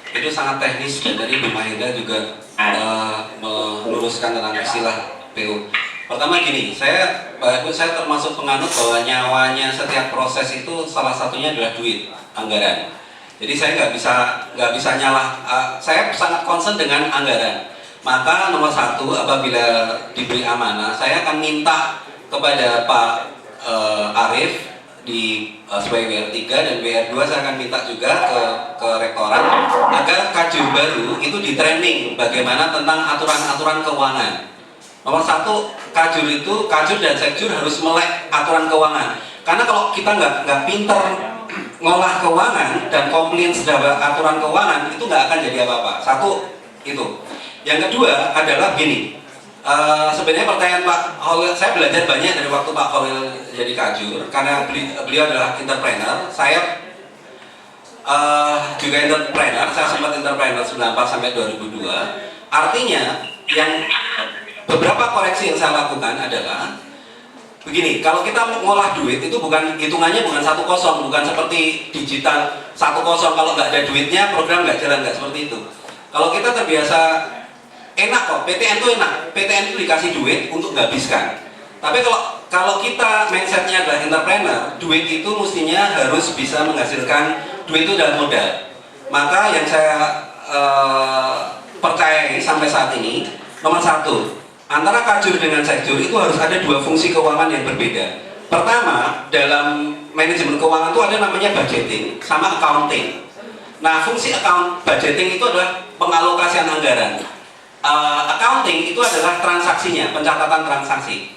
itu sangat teknis dan dari Bu Mahendra juga meluruskan tentang istilah PO. Pertama gini, saya termasuk penganut bahwa nyawanya setiap proses itu salah satunya adalah duit, anggaran. Jadi saya nggak bisa nyalah. Saya sangat concern dengan anggaran. Maka nomor satu, apabila diberi amanah, saya akan minta kepada Pak Arif di sebagai WR3 dan WR2 saya akan minta juga ke rektorat agar kajur baru itu di training bagaimana tentang aturan-aturan keuangan. Nomor satu, kajur dan sekjur harus melek aturan keuangan. Karena kalau kita nggak pinter ngolah keuangan dan compliance terhadap aturan keuangan itu nggak akan jadi apa-apa. Satu itu. Yang kedua adalah gini. Sebenarnya pertanyaan Pak Khalil, saya belajar banyak dari waktu Pak Khalil jadi kajur karena beliau adalah entrepreneur. Saya juga entrepreneur. Saya sempat entrepreneur 94 sampai 2002. Artinya yang beberapa koreksi yang saya lakukan adalah begini, kalau kita ngolah duit itu bukan hitungannya bukan 1-0, bukan seperti digital 1-0, kalau nggak ada duitnya program nggak jalan, nggak seperti itu. Kalau kita terbiasa enak kok, PTN itu enak, PTN itu dikasih duit untuk menghabiskan. Tapi kalau kita mindsetnya adalah entrepreneur, duit itu mestinya harus bisa menghasilkan, duit itu adalah modal. Maka yang saya percayai sampai saat ini, nomor satu, antara kajur dengan sekjur itu harus ada dua fungsi keuangan yang berbeda. Pertama, dalam manajemen keuangan itu ada namanya budgeting sama accounting. Nah, fungsi budgeting itu adalah pengalokasian anggaran. Accounting itu adalah transaksinya, pencatatan transaksi.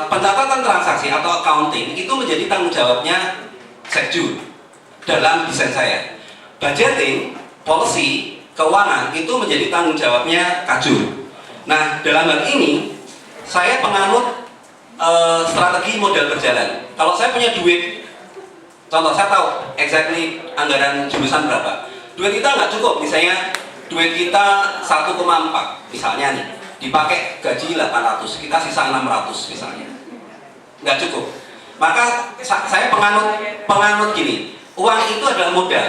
Pencatatan transaksi atau accounting itu menjadi tanggung jawabnya sekjur dalam desain saya. Budgeting, policy, keuangan itu menjadi tanggung jawabnya kajur. Nah, dalam hal ini saya penganut strategi modal berjalan. Kalau saya punya duit, contoh saya tahu exactly anggaran jurusan berapa. Duit kita nggak cukup, misalnya duit kita 1,4 misalnya nih, dipakai gaji 800, kita sisa 600 misalnya, nggak cukup. Maka saya penganut gini, uang itu adalah modal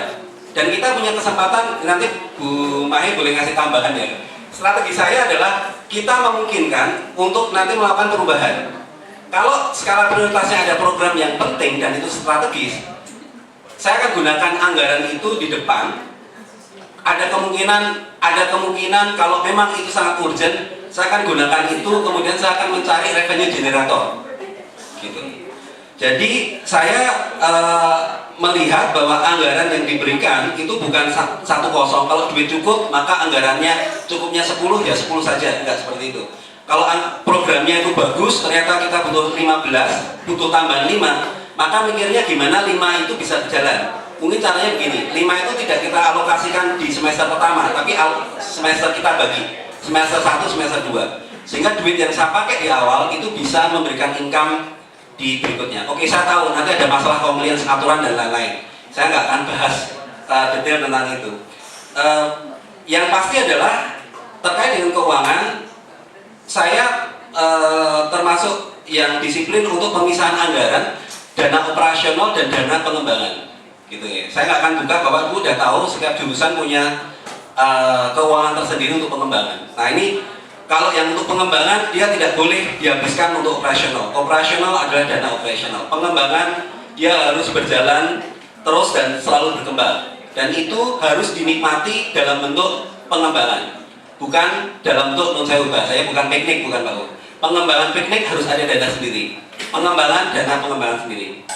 dan kita punya kesempatan. Nanti Bu Mahi boleh ngasih tambahan ya. Strategi saya adalah kita memungkinkan untuk nanti melakukan perubahan. Kalau skala prioritasnya ada program yang penting dan itu strategis, saya akan gunakan anggaran itu di depan. Ada kemungkinan kalau memang itu sangat urgent, saya akan gunakan itu, kemudian saya akan mencari revenue generator. Gitu. Jadi saya melihat bahwa anggaran yang diberikan itu bukan 1-0. Kalau duit cukup, maka anggarannya cukupnya 10, ya 10 saja, enggak seperti itu. Kalau programnya itu bagus, ternyata kita butuh 15, butuh tambahan 5, maka mikirnya gimana 5 itu bisa berjalan. Mungkin caranya begini, 5 itu tidak kita alokasikan di semester pertama, tapi semester kita bagi, semester 1, semester 2. Sehingga duit yang saya pakai di awal itu bisa memberikan income di berikutnya. Oke, saya tahu nanti ada masalah compliance, aturan dan lain-lain. Saya nggak akan bahas detail tentang itu. Yang pasti adalah terkait dengan keuangan, saya termasuk yang disiplin untuk pemisahan anggaran, dana operasional dan dana pengembangan. Gitu ya. Saya nggak akan buka, Bapak Ibu udah tahu setiap jurusan punya keuangan tersendiri untuk pengembangan. Nah ini kalau yang untuk pengembangan dia tidak boleh dihabiskan untuk operasional. Operasional adalah dana operasional. Pengembangan dia harus berjalan terus dan selalu berkembang. dan itu harus dinikmati dalam bentuk pengembangan, bukan dalam bentuk saya bukan piknik, bukan Pak Bu. Pengembangan piknik harus ada dana sendiri, pengembangan dana pengembangan sendiri.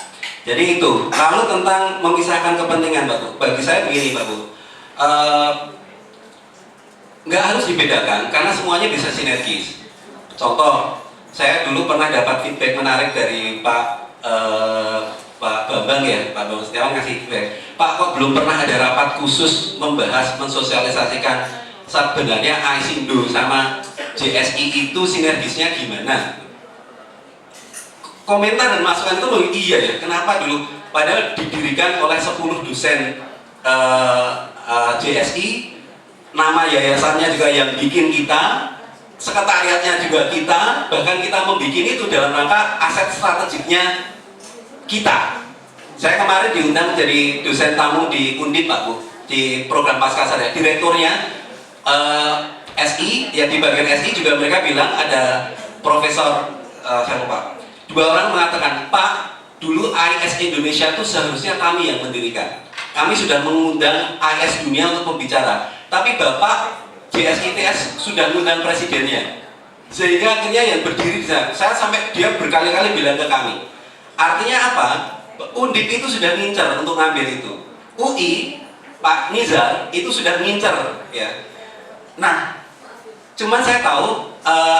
Jadi itu. Lalu tentang memisahkan kepentingan Pak Bu, bagi saya begini Pak Bu, nggak harus dibedakan karena semuanya bisa sinergis. Contoh, saya dulu pernah dapat feedback menarik dari Pak Bambang ya, Pak Bambang Setiawan ngasih feedback, Pak kok belum pernah ada rapat khusus membahas, mensosialisasikan sebenarnya AISINDO sama JSI itu sinergisnya gimana. Komentar dan masukan itu iya ya, kenapa dulu padahal didirikan oleh 10 dosen JSI, nama yayasannya juga yang bikin kita, sekretariatnya juga kita, bahkan kita membuat itu dalam rangka aset strategiknya kita. Saya kemarin diundang jadi dosen tamu di Undip Pak Bu, di program Pascasarjana, direkturnya SI, ya di bagian SI juga mereka bilang ada profesor, saya lupa, 2 orang mengatakan, Pak, dulu AIS Indonesia itu seharusnya kami yang mendirikan. Kami sudah mengundang AIS dunia untuk pembicara, tapi Bapak JSITS sudah mengundang presidennya, sehingga akhirnya yang berdiri di sana. Saya sampai dia berkali-kali bilang ke kami, artinya apa? Undip itu sudah ngincer untuk ngambil itu. UI, Pak Nizar itu sudah ngincer, ya. Nah, cuman saya tahu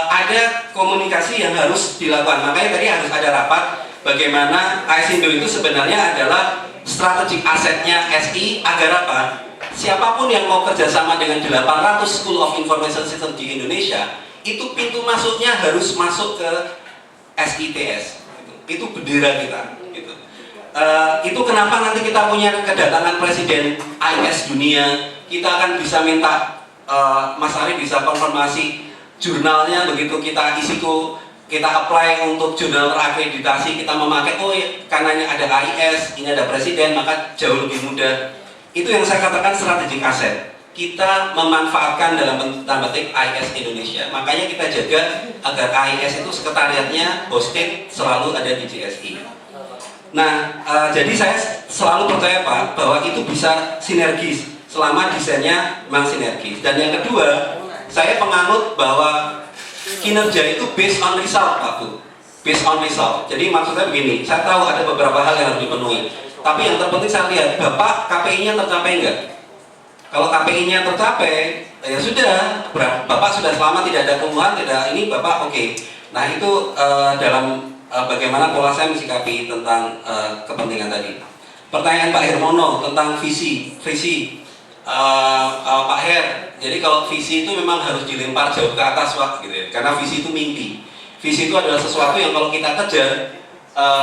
ada komunikasi yang harus dilakukan. Makanya tadi harus ada rapat bagaimana AISINDO itu sebenarnya adalah strategic asetnya SI agar apa? Siapapun yang mau kerjasama dengan 800 School of Information System di Indonesia, itu pintu masuknya harus masuk ke SITS. Itu bendera kita. Gitu. Itu kenapa nanti kita punya kedatangan Presiden AIS dunia, kita akan bisa minta Mas Ari bisa konfirmasi jurnalnya, begitu kita isiku, kita apply untuk jurnal terakreditasi, kita memakai, oh ya, karena ini ada AIS, ini ada Presiden, maka jauh lebih mudah. Itu yang saya katakan strategic asset. Kita memanfaatkan dalam tanda petik AIS Indonesia. Makanya kita jaga agar AIS itu sekretariatnya hosted selalu ada di JSI. Nah, jadi saya selalu percaya Pak bahwa itu bisa sinergis selama desainnya memang sinergis. Dan yang kedua, saya penganut bahwa kinerja itu based on result Pak Bu. Based on result. Jadi maksudnya begini, saya tahu ada beberapa hal yang harus dipenuhi. Tapi yang terpenting saya lihat, Bapak KPI-nya tercapai enggak? Kalau KPI-nya tercapai, ya sudah, Bapak sudah selama tidak ada keluhan, tidak ini Bapak oke. Nah itu dalam bagaimana pola saya mensikapi tentang kepentingan tadi. Pertanyaan Pak Hermono tentang visi. Pak Her, jadi kalau visi itu memang harus dilempar jauh ke atas Pak, gitu ya. Karena visi itu mimpi. Visi itu adalah sesuatu yang kalau kita kejar,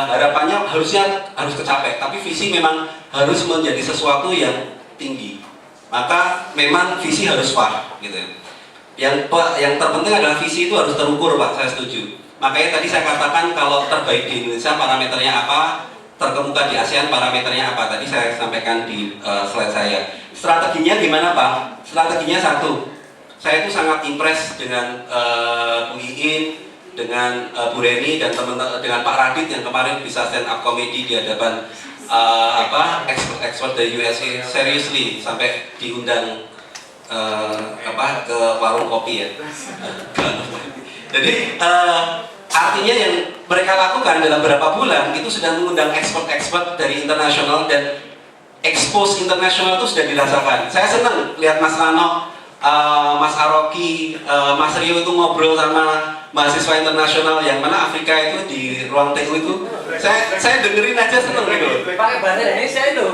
harapannya harusnya harus kecapai. Tapi visi memang harus menjadi sesuatu yang tinggi. Maka memang visi harus far, gitu ya. Yang terpenting adalah visi itu harus terukur Pak, saya setuju. Makanya tadi saya katakan kalau terbaik di Indonesia parameternya apa, terkemuka di ASEAN parameternya apa, tadi saya sampaikan di slide saya. Strateginya gimana Pak? Strateginya satu, saya itu sangat impress dengan Bu Iin, dengan Bu Reni dan teman-teman, dengan Pak Radit yang kemarin bisa stand up comedy di hadapan expert dari USA, seriously sampai diundang ke warung kopi ya. Jadi artinya yang mereka lakukan dalam beberapa bulan itu sudah mengundang expert dari internasional dan expose internasional itu sudah dirasakan. Saya senang lihat Mas Rano, Mas Aroki, Mas Rio itu ngobrol sama mahasiswa internasional yang mana Afrika itu di ruang TU itu. Saya dengerin aja seneng gitu. Pakai bahasa Indonesia itu.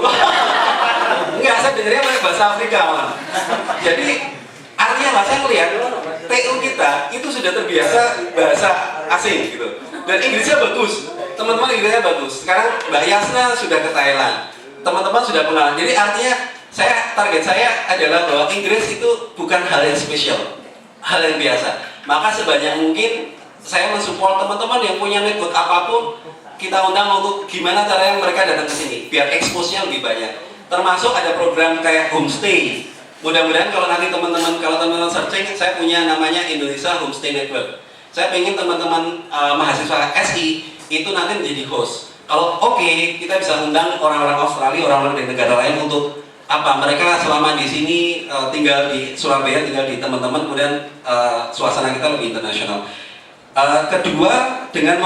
Enggak, saya dengerin pakai bahasa Afrika malah. Jadi artinya apa? Saya melihat TU kita itu sudah terbiasa bahasa asing gitu. Dan Inggrisnya bagus. Teman-teman Inggrisnya bagus. Sekarang Mbak Yasna sudah ke Thailand. Teman-teman sudah pengalaman. Jadi artinya target saya adalah bahwa Inggris itu bukan hal yang spesial, hal yang biasa. Maka sebanyak mungkin saya mensupport teman-teman yang punya network apapun, kita undang untuk gimana caranya mereka datang ke sini, biar expose-nya lebih banyak. Termasuk ada program kayak homestay. Mudah-mudahan kalau nanti teman-teman searching, saya punya namanya Indonesia Homestay Network. Saya pengen teman-teman mahasiswa SI itu nanti menjadi host. Kalau oke, kita bisa undang orang-orang Australia, orang-orang dari negara lain untuk apa mereka selama di sini tinggal di Surabaya, tinggal di teman-teman, kemudian suasana kita lebih internasional. Kedua, dengan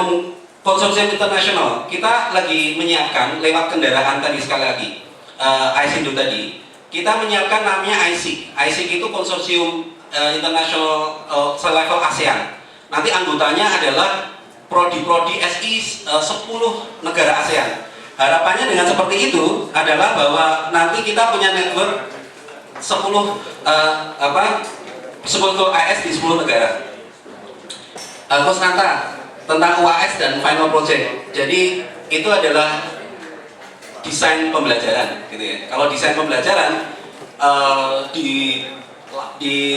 konsorsium internasional, kita lagi menyiapkan lewat kendaraan tadi sekali lagi, ICINDO tadi, kita menyiapkan namanya ISIC. ISIC itu konsorsium internasional selevel ASEAN. Nanti anggotanya adalah prodi-prodi SI 10 negara ASEAN. Harapannya dengan seperti itu adalah bahwa nanti kita punya network 10 AS di 10 negara. Coach Nanta, tentang UAS dan final project. Jadi itu adalah desain pembelajaran, gitu ya. Kalau desain pembelajaran di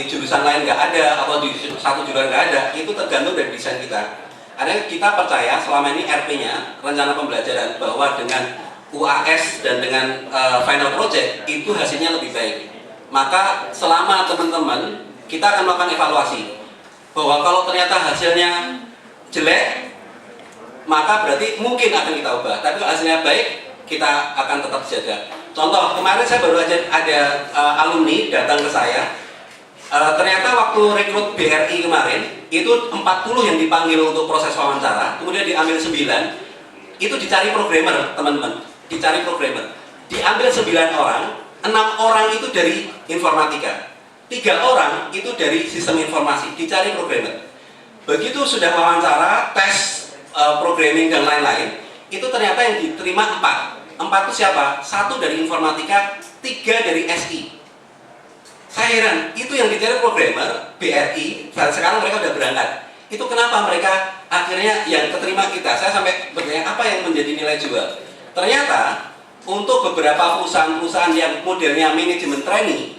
jurusan lain nggak ada atau di satu jurusan nggak ada, itu tergantung dari desain kita. Karena kita percaya selama ini RP-nya, rencana pembelajaran, bahwa dengan UAS dan dengan final project itu hasilnya lebih baik. Maka selama teman-teman kita akan melakukan evaluasi bahwa kalau ternyata hasilnya jelek, maka berarti mungkin akan kita ubah. Tapi kalau hasilnya baik, kita akan tetap jaga. Contoh, kemarin saya baru aja ada alumni datang ke saya. Ternyata waktu rekrut BRI kemarin, itu 40 yang dipanggil untuk proses wawancara, kemudian diambil 9, itu dicari programmer, teman-teman. Dicari programmer. Diambil 9 orang, 6 orang itu dari informatika, 3 orang itu dari sistem informasi, dicari programmer. Begitu sudah wawancara, tes programming dan lain-lain, itu ternyata yang diterima 4. 4 itu siapa? 1 dari informatika, 3 dari SI. Saya heran, itu yang dicari programmer, BRI, sekarang mereka udah berangkat. Itu kenapa mereka akhirnya yang keterima kita? Saya sampai bertanya, apa yang menjadi nilai jual? Ternyata, untuk beberapa perusahaan-perusahaan yang modelnya manajemen trainee,